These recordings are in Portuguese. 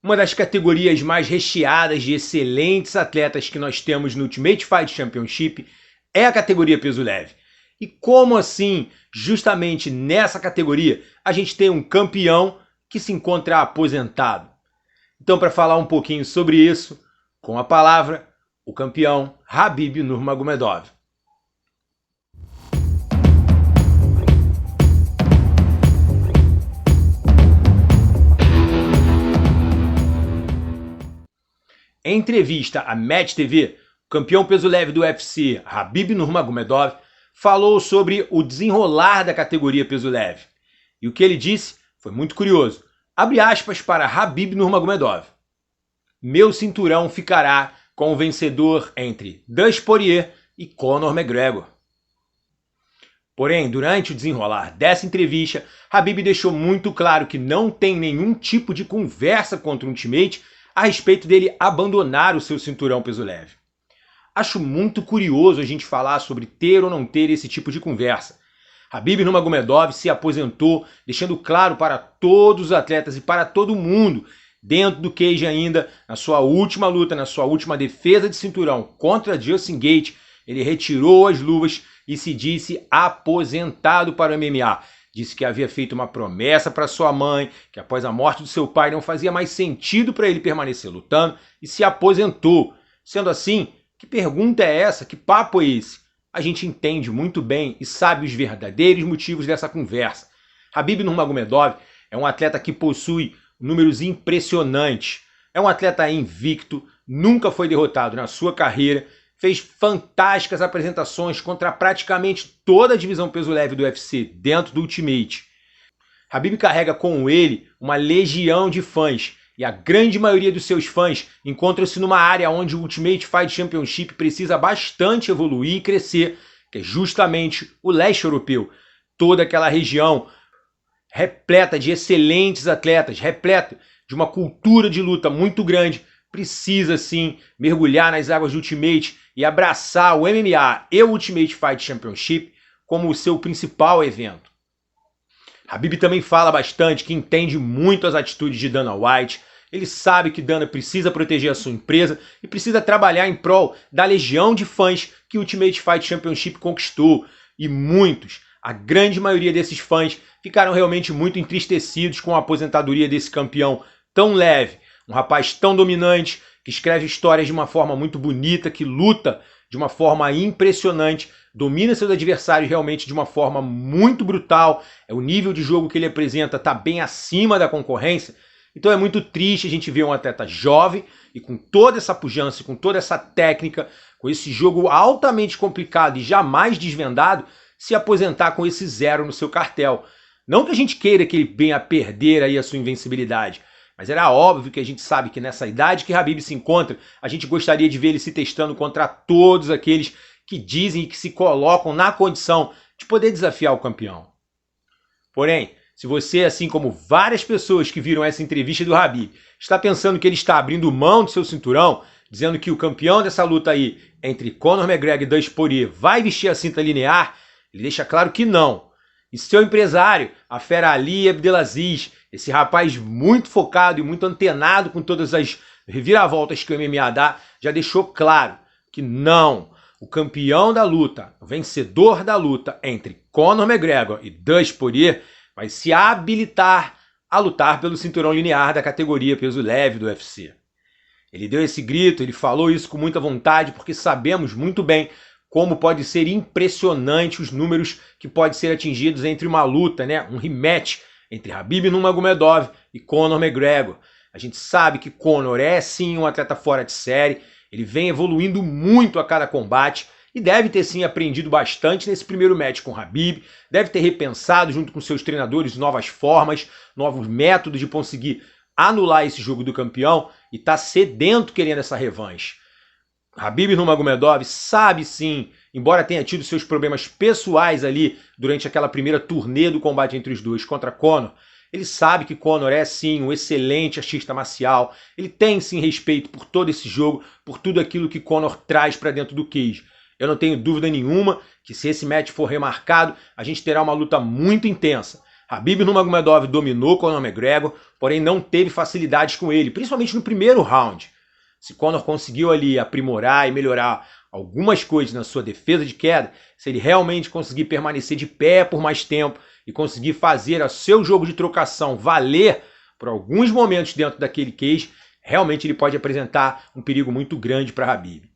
Uma das categorias mais recheadas de excelentes atletas que nós temos no Ultimate Fight Championship é a categoria peso leve. E como assim, justamente nessa categoria, a gente tem um campeão que se encontra aposentado? Então, para falar um pouquinho sobre isso, com a palavra, o campeão Khabib Nurmagomedov. Em entrevista à Match TV, o campeão peso leve do UFC, Khabib Nurmagomedov, falou sobre o desenrolar da categoria peso leve. E o que ele disse foi muito curioso. Abre aspas para Khabib Nurmagomedov. Meu cinturão ficará com o vencedor entre Dustin Poirier e Conor McGregor. Porém, durante o desenrolar dessa entrevista, Khabib deixou muito claro que não tem nenhum tipo de conversa contra o Ultimate a respeito dele abandonar o seu cinturão peso leve. Acho muito curioso a gente falar sobre ter ou não ter esse tipo de conversa. Khabib Nurmagomedov se aposentou, deixando claro para todos os atletas e para todo mundo, dentro do cage ainda, na sua última luta, na sua última defesa de cinturão contra Justin Gaethje, ele retirou as luvas e se disse aposentado para o MMA. Disse que havia feito uma promessa para sua mãe, que após a morte do seu pai não fazia mais sentido para ele permanecer lutando e se aposentou. Sendo assim, que pergunta é essa? Que papo é esse? A gente entende muito bem e sabe os verdadeiros motivos dessa conversa. Khabib Nurmagomedov é um atleta que possui números impressionantes. É um atleta invicto, nunca foi derrotado na sua carreira, fez fantásticas apresentações contra praticamente toda a divisão peso leve do UFC dentro do Ultimate. Khabib carrega com ele uma legião de fãs, e a grande maioria dos seus fãs encontra-se numa área onde o Ultimate Fight Championship precisa bastante evoluir e crescer, que é justamente o leste europeu. Toda aquela região repleta de excelentes atletas, repleta de uma cultura de luta muito grande, precisa sim mergulhar nas águas do Ultimate e abraçar o MMA e o Ultimate Fight Championship como o seu principal evento. Khabib também fala bastante que entende muito as atitudes de Dana White. Ele sabe que Dana precisa proteger a sua empresa e precisa trabalhar em prol da legião de fãs que o Ultimate Fight Championship conquistou. E muitos, a grande maioria desses fãs, ficaram realmente muito entristecidos com a aposentadoria desse campeão tão leve. Um rapaz tão dominante, que escreve histórias de uma forma muito bonita, que luta de uma forma impressionante, domina seus adversários realmente de uma forma muito brutal. O nível de jogo que ele apresenta está bem acima da concorrência. Então é muito triste a gente ver um atleta jovem e com toda essa pujança, com toda essa técnica, com esse jogo altamente complicado e jamais desvendado, se aposentar com esse 0 no seu cartel. Não que a gente queira que ele venha a perder aí a sua invencibilidade, mas era óbvio que a gente sabe que nessa idade que Khabib se encontra, a gente gostaria de ver ele se testando contra todos aqueles que dizem e que se colocam na condição de poder desafiar o campeão. Porém, se você, assim como várias pessoas que viram essa entrevista do Khabib, está pensando que ele está abrindo mão do seu cinturão, dizendo que o campeão dessa luta aí entre Conor McGregor e Dustin Poirier vai vestir a cinta linear, ele deixa claro que não. E seu empresário, a fera Ali Abdelaziz, esse rapaz muito focado e muito antenado com todas as reviravoltas que o MMA dá, já deixou claro que não. O campeão da luta, o vencedor da luta entre Conor McGregor e Dustin Poirier vai se habilitar a lutar pelo cinturão linear da categoria peso leve do UFC. Ele deu esse grito, ele falou isso com muita vontade, porque sabemos muito bem como pode ser impressionante os números que podem ser atingidos entre uma luta, né? Um rematch entre Khabib Nurmagomedov e Conor McGregor. A gente sabe que Conor é sim um atleta fora de série, ele vem evoluindo muito a cada combate e deve ter sim aprendido bastante nesse primeiro match com Khabib, deve ter repensado junto com seus treinadores novas formas, novos métodos de conseguir anular esse jogo do campeão e está sedento querendo essa revanche. Khabib Nurmagomedov sabe sim, embora tenha tido seus problemas pessoais ali durante aquela primeira turnê do combate entre os dois contra Conor, ele sabe que Conor é sim um excelente artista marcial, ele tem sim respeito por todo esse jogo, por tudo aquilo que Conor traz para dentro do cage. Eu não tenho dúvida nenhuma que se esse match for remarcado, a gente terá uma luta muito intensa. Khabib Nurmagomedov dominou Conor McGregor, porém não teve facilidades com ele, principalmente no primeiro round. Se Conor conseguiu ali aprimorar e melhorar algumas coisas na sua defesa de queda, se ele realmente conseguir permanecer de pé por mais tempo e conseguir fazer o seu jogo de trocação valer por alguns momentos dentro daquele cage, realmente ele pode apresentar um perigo muito grande para Khabib.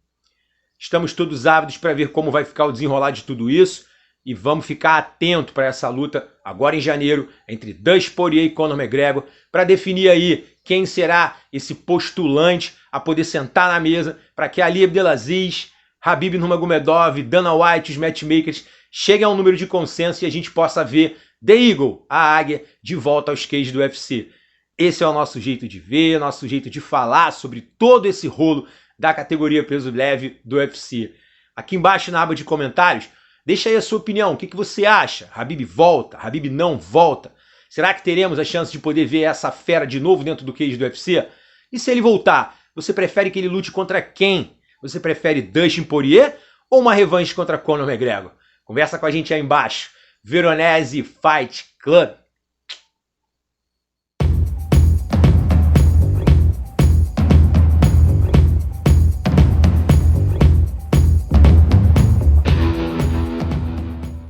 Estamos todos ávidos para ver como vai ficar o desenrolar de tudo isso e vamos ficar atento para essa luta agora em janeiro entre Dustin Poirier e Conor McGregor para definir aí quem será esse postulante a poder sentar na mesa para que Ali Abdelaziz, Khabib Nurmagomedov, Dana White, os matchmakers cheguem a um número de consenso e a gente possa ver The Eagle, a águia, de volta aos cages do UFC. Esse é o nosso jeito de ver, nosso jeito de falar sobre todo esse rolo da categoria peso leve do UFC. Aqui embaixo na aba de comentários, deixa aí a sua opinião. O que você acha? Khabib volta? Khabib não volta? Será que teremos a chance de poder ver essa fera de novo dentro do cage do UFC? E se ele voltar, você prefere que ele lute contra quem? Você prefere Dustin Poirier ou uma revanche contra Conor McGregor? Conversa com a gente aí embaixo. Veronese Fight Club.